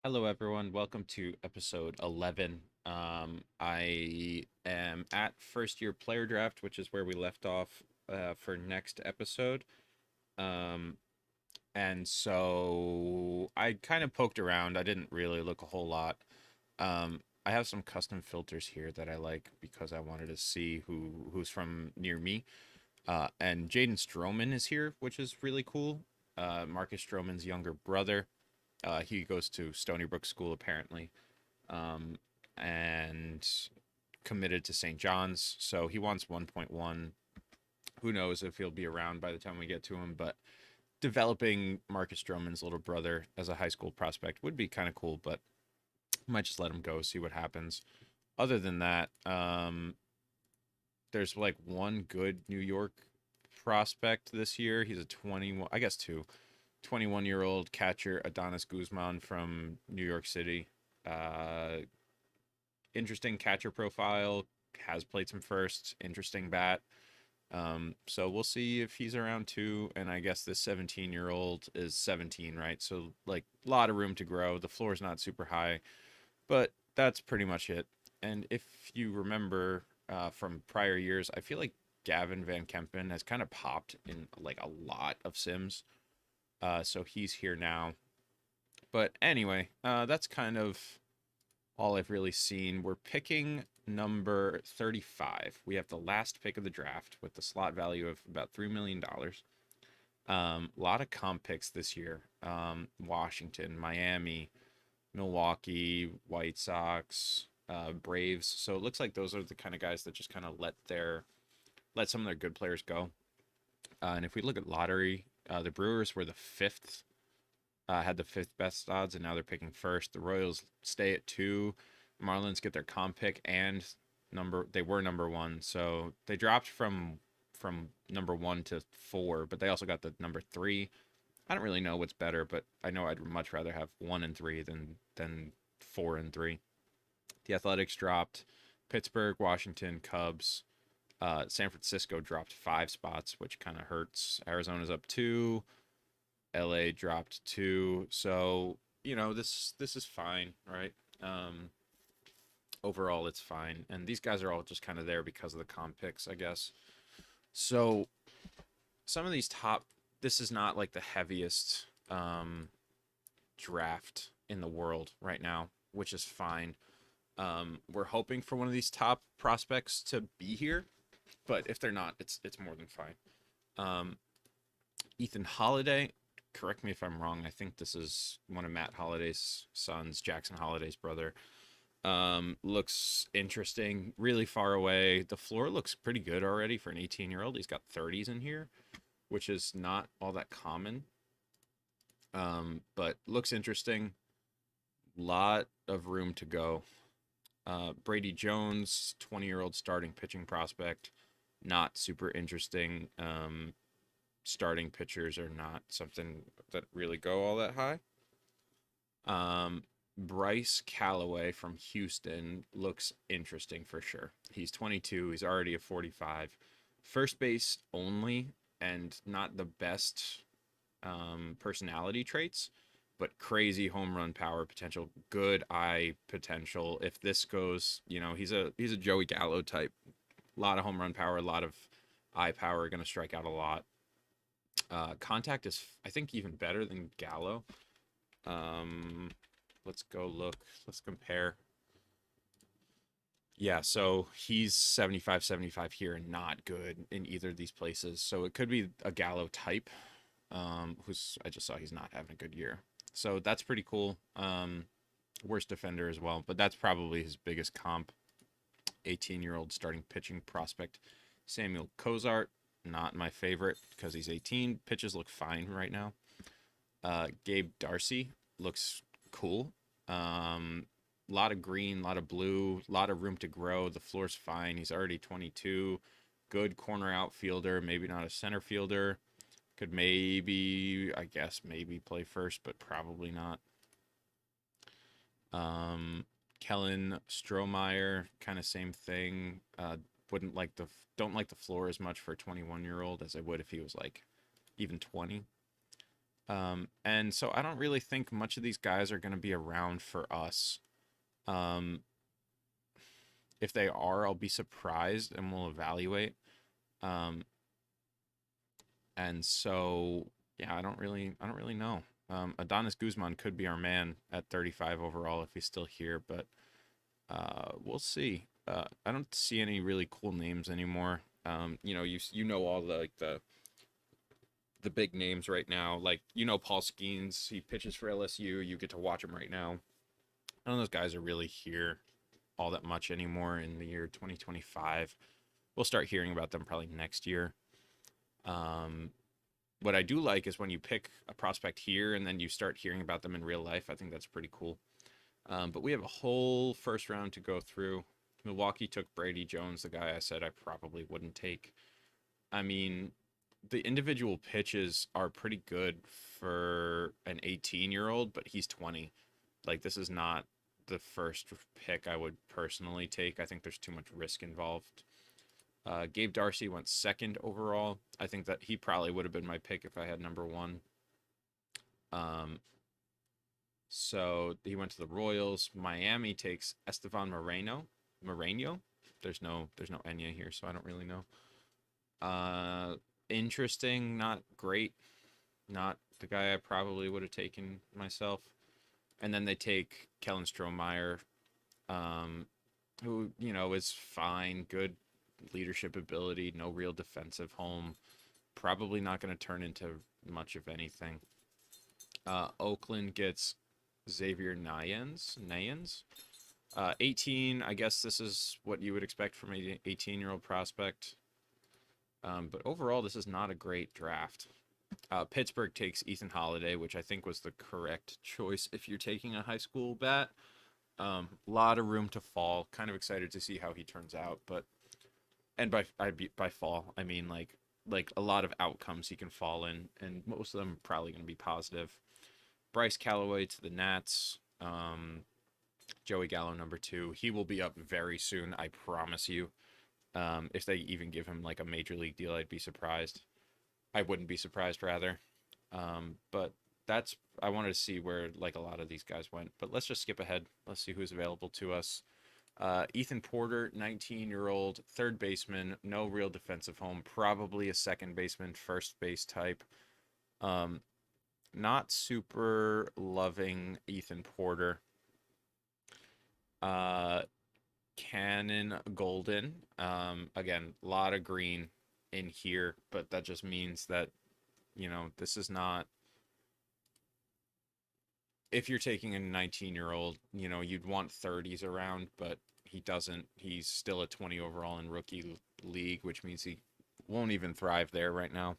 Hello, everyone. Welcome to episode 11. I am at first year player draft, which is where we left off for next episode. Um, and so I kind of poked around. I didn't really look a whole lot. I have some custom filters here that I like because I wanted to see who's from near me. And Jaden Stroman is here, which is really cool. Marcus Stroman's younger brother. He goes to Stony Brook School apparently, um, and committed to St. John's. So he wants 1.1. Who knows if he'll be around by the time we get to him? But developing Marcus Stroman's little brother as a high school prospect would be kind of cool. But might just let him go, see what happens. Other than that, there's like one good New York prospect this year. He's a 21, I guess two, 21-year-old catcher Adonis Guzman from New York City. Uh, Interesting catcher profile. Has played some firsts. Interesting bat. So we'll see if he's around too. And I guess this 17-year-old is 17, right? So like a lot of room to grow. The floor is not super high, but that's pretty much it. And if you remember from prior years, I feel like Gavin Van Kempen has kind of popped in like a lot of sims. So he's here now. But anyway, that's kind of all I've really seen. We're picking number 35. We have the last pick of the draft with the slot value of about $3 million. A lot of comp picks this year. Washington, Miami, Milwaukee, White Sox, Braves. So it looks like those are the kind of guys that just kind of let some of their good players go. And if we look at lottery, the Brewers were the fifth, had the fifth best odds, and now they're picking first. The Royals stay at two. Marlins get their comp pick and they were number one, so they dropped from number one to four, but they also got the number three. I don't really know what's better, but I know I'd much rather have one and three than four and three. The Athletics dropped. Pittsburgh, Washington, Cubs, San Francisco dropped 5 spots, which kind of hurts. Arizona's up two. LA dropped two. So, this is fine, right? Um, Overall, it's fine. And these guys are all just kind of there because of the comp picks, I guess. So, some of these top, this is not like the heaviest draft in the world right now, which is fine. We're hoping for one of these top prospects to be here, but if they're not, it's more than fine. Um, Ethan Holiday, correct me if I'm wrong. I think this is one of Matt Holiday's sons, Jackson Holiday's brother. Looks interesting, really far away. The floor looks pretty good already for an 18-year-old. He's got 30s in here, which is not all that common. But looks interesting. Lot of room to go. Brady Jones, 20-year-old starting pitching prospect, not super interesting. Starting pitchers are not something that really go all that high. Bryce Callaway from Houston looks interesting for sure. He's 22. He's already a 45. First base only, and not the best personality traits, but crazy home run power potential, good eye potential. If this goes, he's a Joey Gallo type. A lot of home run power, a lot of eye power, going to strike out a lot. Contact is, I think, even better than Gallo. Um, let's go look. Let's compare. Yeah, so he's 75 here and not good in either of these places. So it could be a Gallo type, who's I just saw he's not having a good year. So that's pretty cool. Worst defender as well, but that's probably his biggest comp. 18-year-old starting pitching prospect Samuel Cozart, not my favorite because he's 18. Pitches look fine right now. Gabe Darcy looks cool. Lot of green, lot of blue, lot of room to grow. The floor's fine. He's already 22. Good corner outfielder, maybe not a center fielder. Could maybe, I guess, maybe play first, but probably not. Kellen Strohmeyer, kind of same thing. Wouldn't like the don't like the floor as much for a 21-year-old as I would if he was like even 20. And so I don't really think much of these guys are going to be around for us. Um, if they are, I'll be surprised and we'll evaluate. Um, and so yeah, I don't really know. Adonis Guzman could be our man at 35 overall if he's still here, but we'll see. I don't see any really cool names anymore. You know all the the big names right now. Like Paul Skeens, he pitches for LSU. You get to watch him right now. None of those guys are really here all that much anymore in the year 2025. We'll start hearing about them probably next year. Um, what I do like is when you pick a prospect here and then you start hearing about them in real life. I think that's pretty cool. But we have a whole first round to go through. Milwaukee took Brady Jones, the guy I said I probably wouldn't take. I mean, the individual pitches are pretty good for an 18-year-old, but he's 20. Like, this is not the first pick I would personally take. I think there's too much risk involved. Gabe Darcy went second overall. I think that he probably would have been my pick if I had number one. Um, so he went to the Royals. Miami takes Estevan Moreno. There's no Enya here, so I don't really know. Interesting, not great. Not the guy I probably would have taken myself. And then they take Kellen Strohmeyer, um, who is fine, good leadership ability, no real defensive home. Probably not going to turn into much of anything. Oakland gets Xavier Nayens. 18, I guess this is what you would expect from an 18-year-old prospect. But overall, this is not a great draft. Pittsburgh takes Ethan Holiday, which I think was the correct choice if you're taking a high school bat. Lot of room to fall. Kind of excited to see how he turns out, but and by fall I mean like a lot of outcomes he can fall in, and most of them are probably going to be positive. Bryce Callaway to the Nats. Joey Gallo number two. He will be up very soon, I promise you. If they even give him like a major league deal, I'd be surprised. I wouldn't be surprised, rather. But that's I wanted to see where like a lot of these guys went. But let's just skip ahead. Let's see who's available to us. Ethan Porter, 19-year-old third baseman, no real defensive home, probably a second baseman, first base type. Um, Not super loving Ethan Porter. Uh, Cannon Golden. Again, a lot of green in here, but that just means that this is not. If you're taking a 19-year-old, you'd want 30s around, but he doesn't. He's still a 20 overall in rookie league, which means he won't even thrive there right now.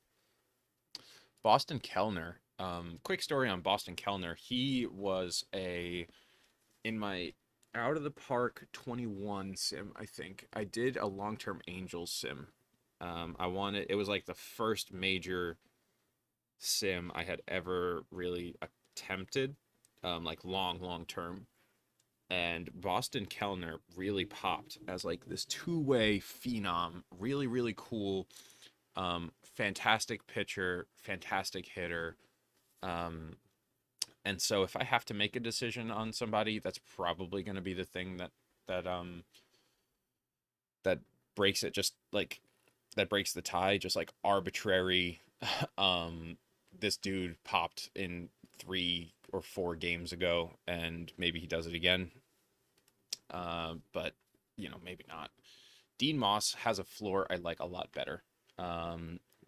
Boston Kellner. Quick story on Boston Kellner. He was in my out of the park 21 sim, I think. I did a long-term Angels sim. It was like the first major sim I had ever really attempted, like long term. And Boston Kellner really popped as like this two-way phenom, really cool, fantastic pitcher, fantastic hitter. Um, and so if I have to make a decision on somebody, that's probably going to be the thing that that breaks it, just like that breaks the tie, just like arbitrary. um, this dude popped in 3 or 4 games ago, and maybe he does it again. But maybe not. Dean Moss has a floor I like a lot better.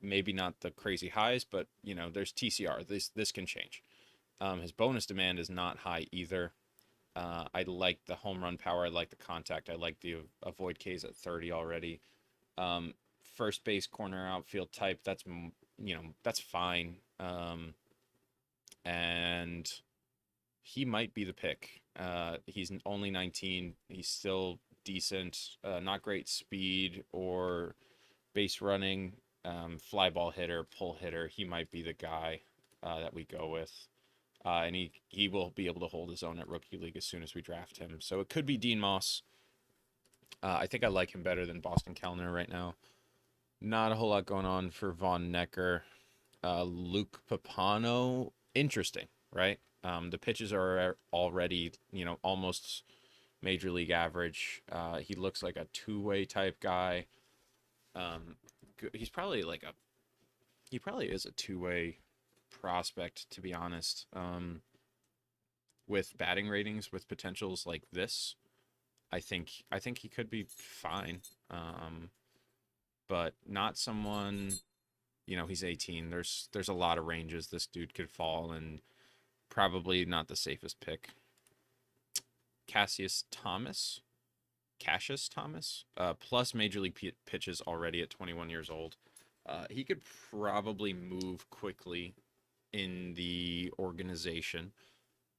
Maybe not the crazy highs, but there's TCR. This can change. His bonus demand is not high either. I like the home run power. I like the contact. I like the avoid Ks at 30 already. Um, First base, corner, outfield type. That's fine. And he might be the pick. He's only 19. He's still decent. Not great speed or base running. Fly ball hitter, pull hitter. He might be the guy that we go with. And he will be able to hold his own at rookie league as soon as we draft him. So it could be Dean Moss. I think I like him better than Boston Kellner right now. Not a whole lot going on for Von Necker. Luke Papano, interesting, right? The pitches are already, almost major league average. He looks like a two-way type guy. Um, he's probably he probably is a two-way prospect, to be honest. With batting ratings, with potentials like this, I think he could be fine. But not someone, he's 18. There's a lot of ranges this dude could fall, and probably not the safest pick. Cassius Thomas, Cassius Thomas, plus major league pitches already at 21 years old. He could probably move quickly in the organization.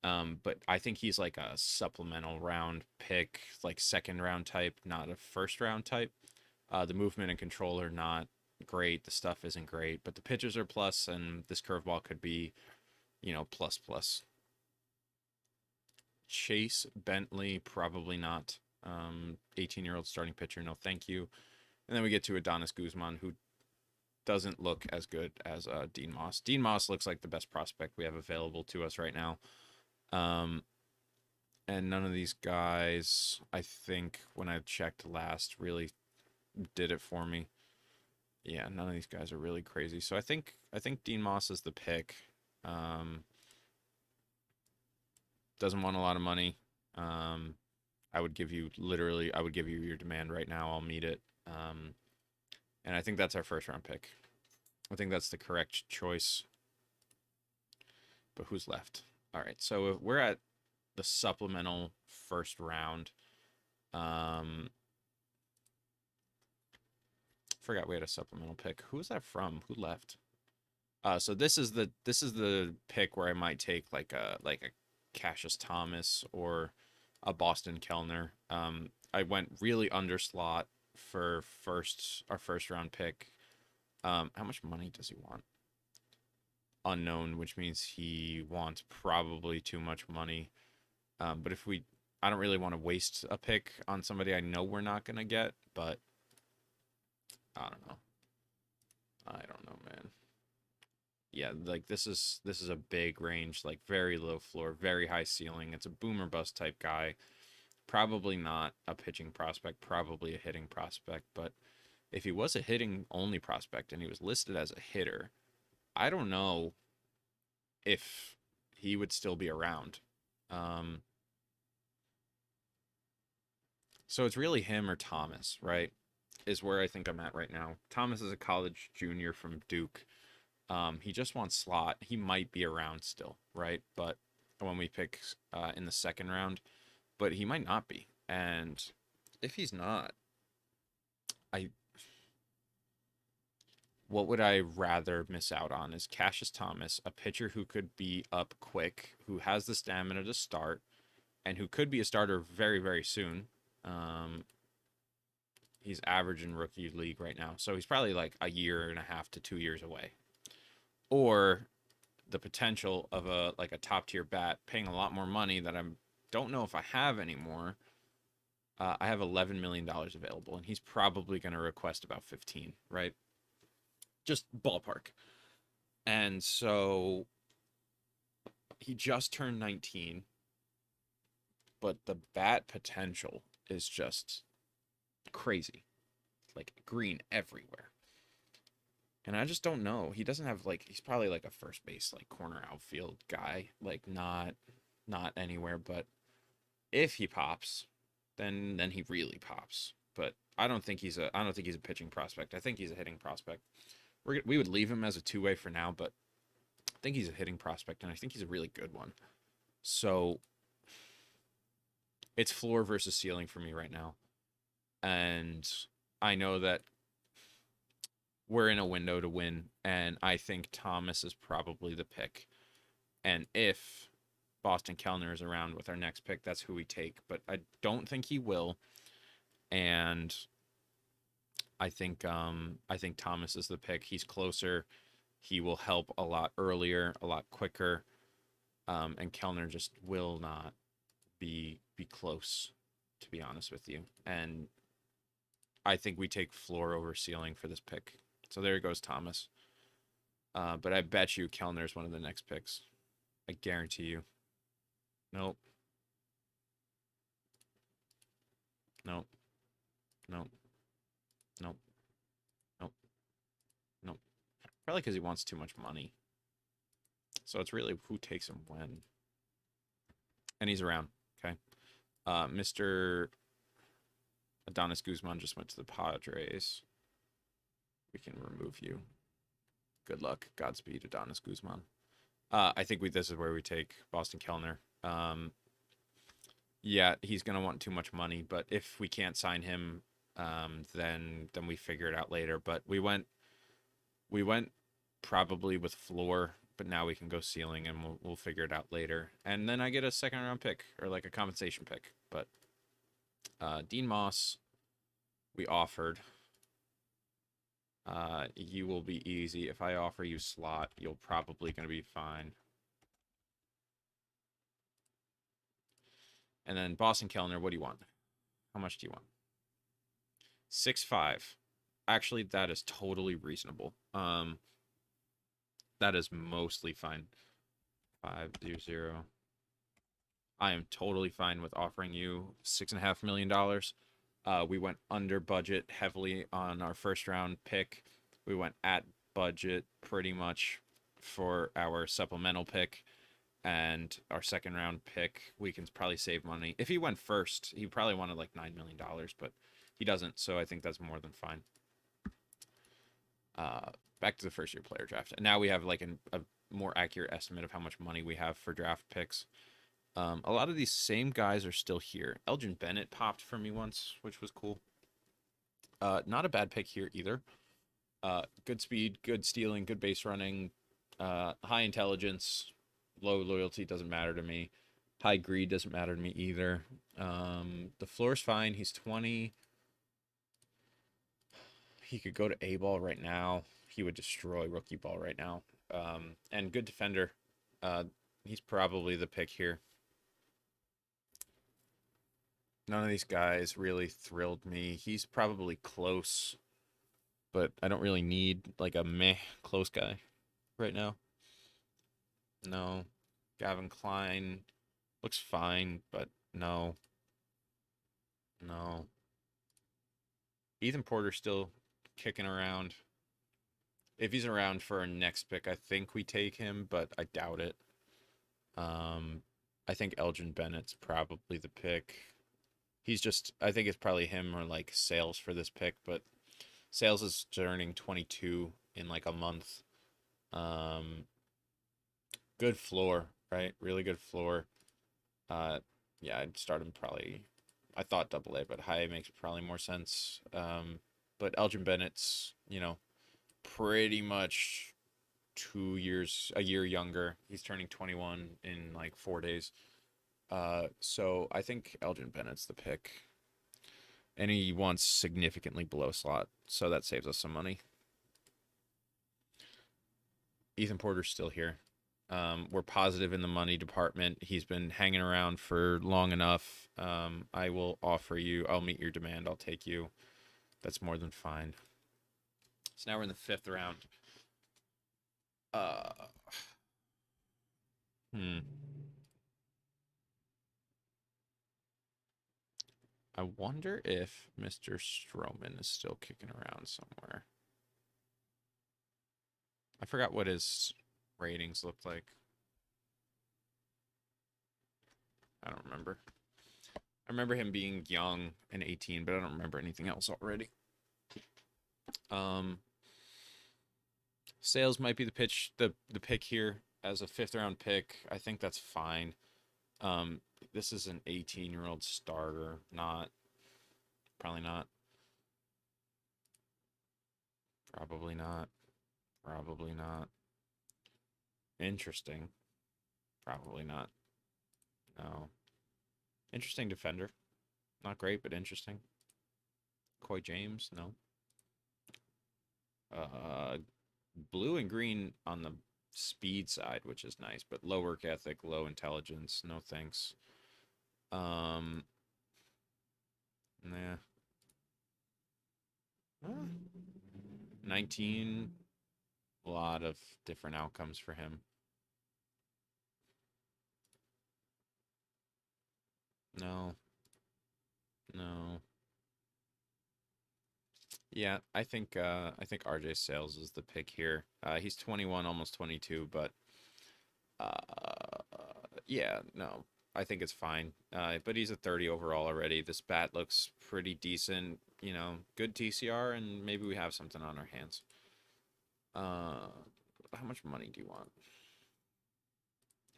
But I think he's like a supplemental round pick, like second round type, not a first round type. The movement and control are not great. The stuff isn't great, but the pitches are plus, and this curveball could be, plus plus. Chase Bentley, probably not. 18-year-old starting pitcher, no thank you. And then we get to Adonis Guzman, who doesn't look as good as Dean Moss. Dean Moss looks like the best prospect we have available to us right now. Um, and none of these guys, I think, when I checked last, really did it for me. Yeah, none of these guys are really crazy. So I think Dean Moss is the pick. Um, doesn't want a lot of money. Um, I would give you your demand right now. I'll meet it. And I think that's our first round pick. I think that's the correct choice. But who's left? All right, so we're at the supplemental first round. Forgot we had a supplemental pick. Who was that from? Who left? So this is the pick where I might take like a Cassius Thomas or a Boston Kellner. I went really under slot for our first round pick. How much money does he want? Unknown, which means he wants probably too much money. But I don't really want to waste a pick on somebody I know we're not gonna get. But I don't know. I don't know, man. Yeah, like this is a big range, like very low floor, very high ceiling. It's a boomer bust type guy. Probably not a pitching prospect, probably a hitting prospect, but if he was a hitting only prospect and he was listed as a hitter, I don't know if he would still be around. Um, so it's really him or Thomas, right? Is where I think I'm at right now. Thomas is a college junior from Duke. He just wants slot. He might be around still, right? But when we pick in the second round, but he might not be. And if he's not, I what would I rather miss out on is Cassius Thomas, a pitcher who could be up quick, who has the stamina to start, and who could be a starter very, very soon. Um, he's average in rookie league right now, so he's probably like a year and a half to 2 years away. Or the potential of a top tier bat paying a lot more money that I don't know if I have anymore. I have $11 million available, and he's probably going to request about 15, right? Just ballpark. And so he just turned 19, but the bat potential is just crazy, like green everywhere. And I just don't know. He doesn't have he's probably like a first base, like corner outfield guy, like not anywhere. But if he pops, then he really pops. But I don't think he's a pitching prospect. I think he's a hitting prospect. We would leave him as a two way for now, but I think he's a hitting prospect, and I think he's a really good one. So it's floor versus ceiling for me right now. And I know that we're in a window to win, and I think Thomas is probably the pick. And if Boston Kellner is around with our next pick, that's who we take. But I don't think he will. And I think Thomas is the pick. He's closer. He will help a lot earlier, a lot quicker. And Kellner just will not be close, to be honest with you. And I think we take floor over ceiling for this pick. So there goes Thomas. But I bet you Kellner's one of the next picks. I guarantee you. Nope. Nope. Nope. Nope. Nope. Nope. Probably because he wants too much money. So it's really who takes him when. And he's around. Okay. Mr. Adonis Guzman just went to the Padres. We can remove you. Good luck. Godspeed, Adonis Guzman. I think this is where we take Boston Kellner. Yeah, he's gonna want too much money, but if we can't sign him, then we figure it out later. But we went probably with floor, but now we can go ceiling, and we'll figure it out later. And then I get a second round pick or like a compensation pick. But Dean Moss, we offered. You will be easy. If I offer you slot, you'll probably gonna be fine. And then Boston Kellner, what do you want? How much do you want? 6'5". Actually, that is totally reasonable. That is mostly fine. 500. I am totally fine with offering you $6.5 million. We went under budget heavily on our first round pick. We went at budget pretty much for our supplemental pick and our second round pick. We can probably save money. If he went first, he probably wanted like $9 million, but he doesn't. So I think that's more than fine. Back to the first year player draft. And now we have like a more accurate estimate of how much money we have for draft picks. A lot of these same guys are still here. Elgin Bennett popped for me once, which was cool. Not a bad pick here either. Good speed, good stealing, good base running, high intelligence, low loyalty doesn't matter to me. High greed doesn't matter to me either. The floor's fine. He's 20. He could go to A ball right now. He would destroy rookie ball right now. And good defender. He's probably the pick here. None of these guys really thrilled me. He's probably close, but I don't really need like a meh close guy right now. No. Gavin Klein looks fine, but no. No. Ethan Porter's still kicking around. If he's around for our next pick, I think we take him, but I doubt it. I think Elgin Bennett's probably the pick. I think it's probably him or like Sales for this pick, but Sales is turning 22 in like a month. Good floor, right? Really good floor. Yeah, I'd start him probably. I thought double A, but high makes probably more sense. But Elgin Bennett's, pretty much a year younger. He's turning 21 in like 4 days. So I think Elgin Bennett's the pick. And he wants significantly below slot, so that saves us some money. Ethan Porter's still here. We're positive in the money department. He's been hanging around for long enough. I will offer you. I'll meet your demand. I'll take you. That's more than fine. So now we're in the 5th round. I wonder if Mr. Stroman is still kicking around somewhere. I forgot what his ratings looked like. I don't remember. I remember him being young and 18, but I don't remember anything else already. Sales might be the pick here as a 5th round pick. I think that's fine. This is an 18-year-old starter, probably not. Probably not. Probably not. Interesting. Probably not. No. Interesting defender. Not great, but interesting. Coy James, no. Blue and green on the speed side, which is nice, but low work ethic, low intelligence, no thanks. Nah. 19, A lot of different outcomes for him. No, no. Yeah, I think RJ Sales is the pick here. He's 21, almost 22, but uh, yeah, no, I think it's fine. But he's a 30 overall already. This bat looks pretty decent. Good TCR, and maybe we have something on our hands. Uh, how much money do you want?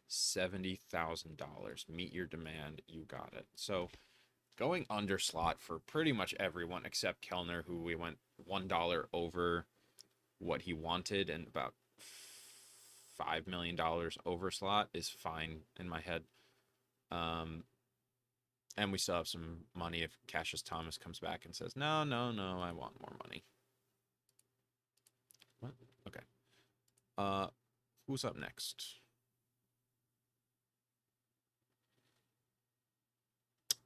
$70,000. Meet your demand. You got it. So going under slot for pretty much everyone except Kellner, who we went $1 over what he wanted and about $5 million over slot is fine in my head. Um, and we still have some money if Cassius Thomas comes back and says, no, no, no, I want more money. What? Okay. Uh, who's up next?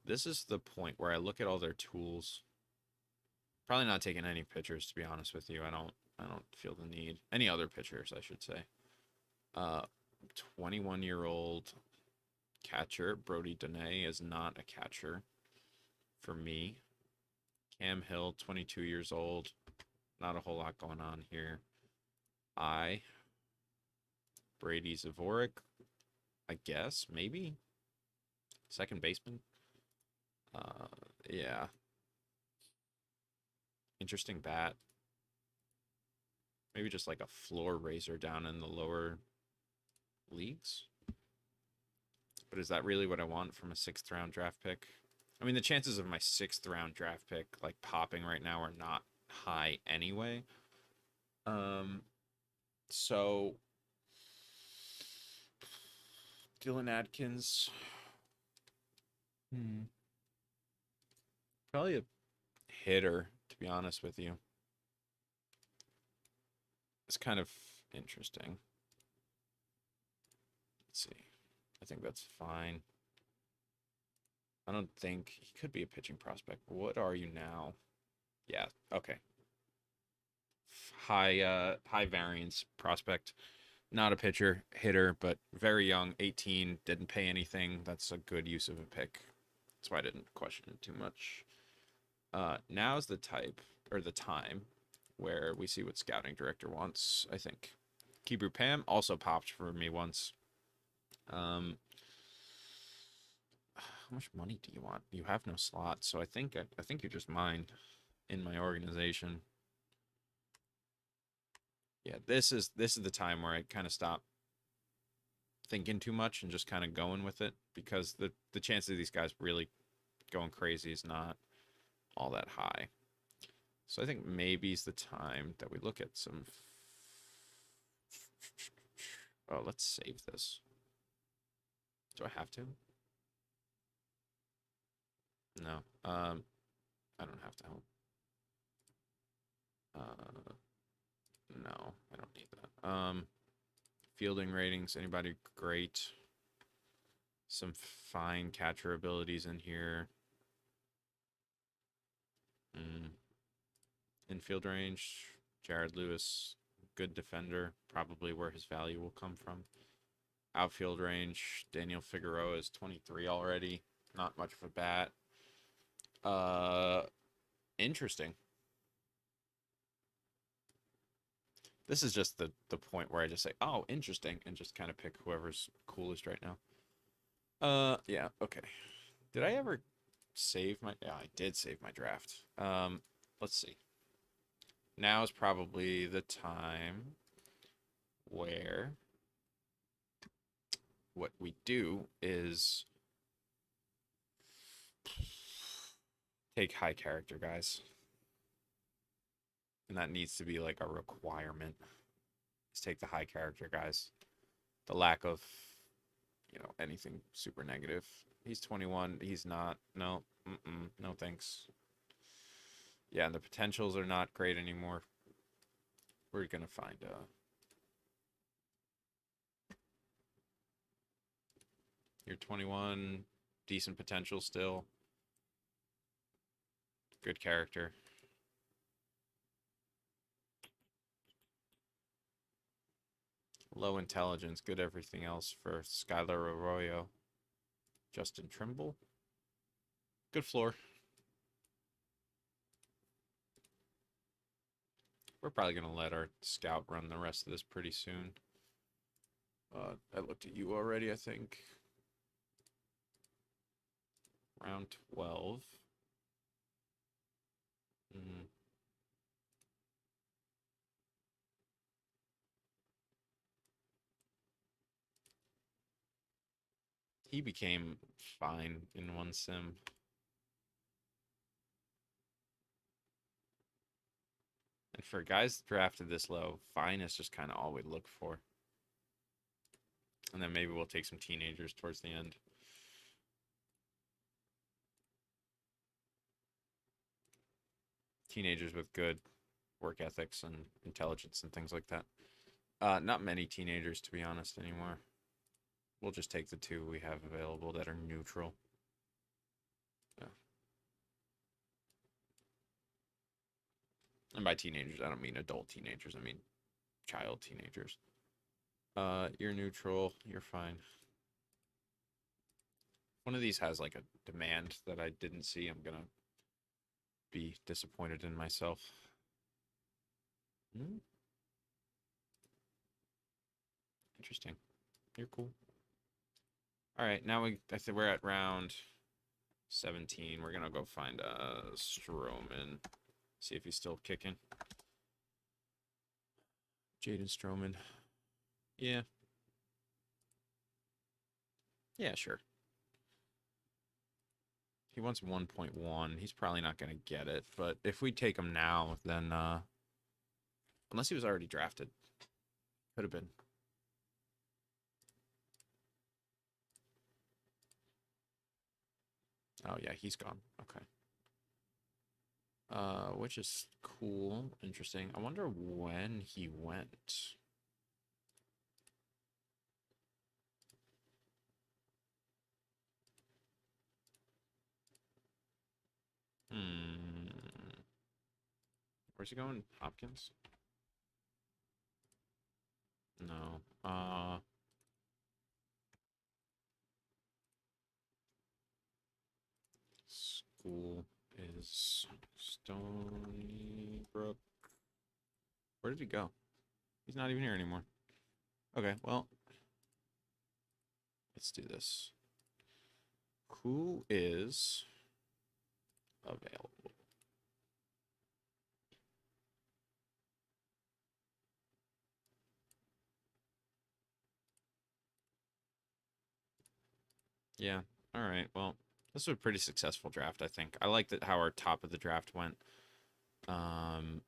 This is the point where I look at all their tools. Probably not taking any pictures, to be honest with you. I don't feel the need. Any other pictures, I should say. Uh, 21-year-old catcher Brody Dene is not a catcher for me. Cam Hill, 22 years old. Not a whole lot going on here. Brady Zavorik, I guess, maybe. Second baseman. Uh, yeah. Interesting bat. Maybe just like a floor raiser down in the lower leagues. But is that really what I want from a sixth round draft pick? I mean, the chances of my sixth round draft pick like popping right now are not high anyway. Um, so Dylan Adkins, probably a hitter, to be honest with you. It's kind of interesting. Let's see. I think that's fine. I don't think he could be a pitching prospect. What are you now? Yeah, okay. High variance prospect. Not a pitcher, hitter, but very young, 18, didn't pay anything. That's a good use of a pick. That's why I didn't question it too much. Now's the time where we see what scouting director wants, I think. Kibru Pam also popped for me once. How much money do you want? You have no slot, so I think you're just mine in my organization. Yeah, this is the time where I kind of stop thinking too much and just kind of going with it because the chance of these guys really going crazy is not all that high. So I think maybe it's the time that we look at some. Oh, let's save this. Do I have to? No. I don't have to help. Uh, no, I don't need that. Fielding ratings. Anybody great? Some fine catcher abilities in here. Infield range. Jared Lewis, good defender. Probably where his value will come from. Outfield range. Daniel Figueroa is 23 already. Not much of a bat. Uh, Interesting. This is just the point where I just say, "Oh, interesting," and just kind of pick whoever's coolest right now. Yeah, okay. Did I ever save my? Yeah, I did save my draft. Let's see. Now is probably the time where what we do is take high character guys, and that needs to be like a requirement. Is take the high character guys. The lack of anything super negative. He's 21. He's not. No. No thanks. Yeah, and the potentials are not great anymore. We're gonna find you're 21, decent potential still, good character. Low intelligence, good everything else for Skylar Arroyo. Justin Trimble. Good floor. We're probably going to let our scout run the rest of this pretty soon. I looked at you already, I think. Round 12. Mm. He became fine in one sim. And for guys drafted this low, fine is just kind of all we look for. And then maybe we'll take some teenagers towards the end. Teenagers with good work ethics and intelligence and things like that. Not many teenagers, to be honest, anymore. We'll just take the two we have available that are neutral. Yeah. And by teenagers, I don't mean adult teenagers. I mean child teenagers. You're neutral. You're fine. One of these has like a demand that I didn't see. I'm gonna be disappointed in myself. Hmm? Interesting. You're cool. All right, now I think we're at round 17. We're gonna go find Stroman. See if he's still kicking. Jaden Stroman. Yeah. Yeah, sure. He wants 1.1. He's probably not going to get it. But if we take him now, then unless he was already drafted, could have been. Oh yeah, he's gone. Okay. Which is cool, interesting. I wonder when he went. Hmm. Where's he going? Hopkins? No. School is Stony Brook. Where did he go? He's not even here anymore. Okay, well, let's do this. Who is available? Yeah. All right. Well, this was a pretty successful draft, I think. I like that how our top of the draft went. Um,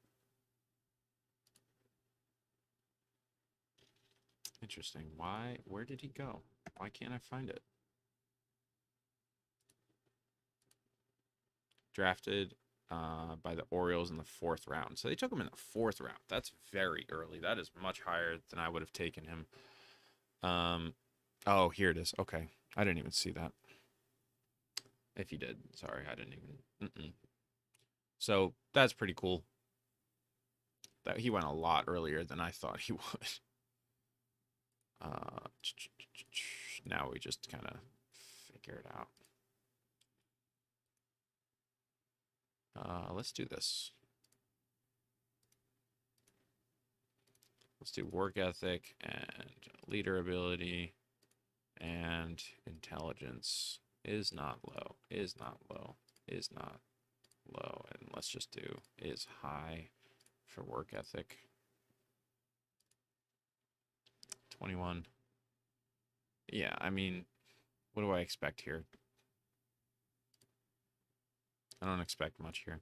Interesting. Why? Where did he go? Why can't I find it? Drafted by the Orioles in the 4th round. So they took him in the 4th round. That's very early. That is much higher than I would have taken him. Oh, here it is. Okay. I didn't even see that. If you did, sorry, I didn't even. Mm-mm. So that's pretty cool. That he went a lot earlier than I thought he would. Uh, Now we just kind of figure it out. Let's do this. Let's do work ethic and leader ability and intelligence is not low, is not low, is not low. And let's just do is high for work ethic. 21. Yeah, I mean, what do I expect here? I don't expect much here.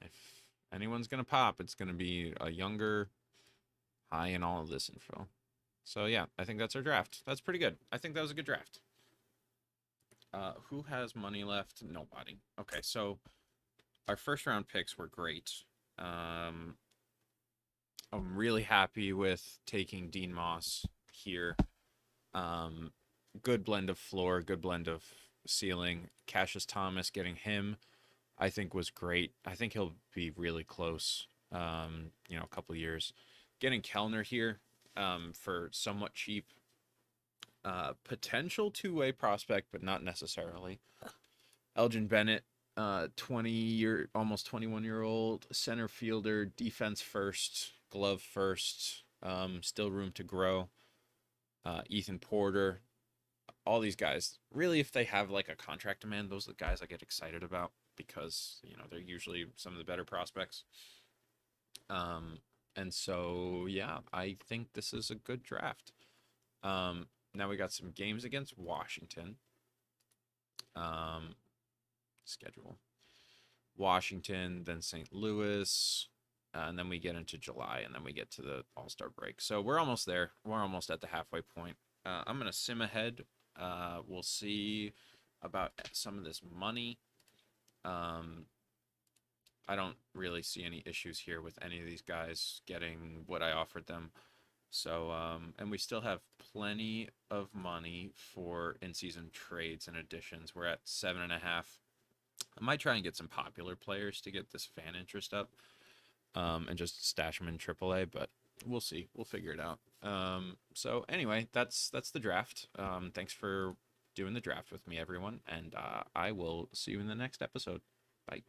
If anyone's going to pop, it's going to be a younger, high in all of this info. So yeah, I think that's our draft. That's pretty good. I think that was a good draft. Who has money left? Nobody. Okay, so our first round picks were great. I'm really happy with taking Dean Moss. here. Um, Good blend of floor, good blend of ceiling. Cassius Thomas, getting him, I think was great. I think he'll be really close. A couple years. Getting Kellner here, for somewhat cheap, potential two-way prospect, but not necessarily. Elgin Bennett, almost 21-year-old center fielder, defense first, glove first, still room to grow. Ethan Porter, all these guys, really, if they have like a contract demand, those are the guys I get excited about because they're usually some of the better prospects. Um, and so yeah, I think this is a good draft. Now we got some games against Washington. Um, Schedule. Washington, then St. Louis, and then we get into July, and then we get to the All-Star break. So we're almost there. We're almost at the halfway point. I'm gonna sim ahead. We'll see about some of this money. I don't really see any issues here with any of these guys getting what I offered them. So, and we still have plenty of money for in-season trades and additions. We're at 7.5. I might try and get some popular players to get this fan interest up, and just stash them in AAA, but we'll see. We'll figure it out. So anyway, that's the draft. Thanks for doing the draft with me, everyone, and I will see you in the next episode. Bye.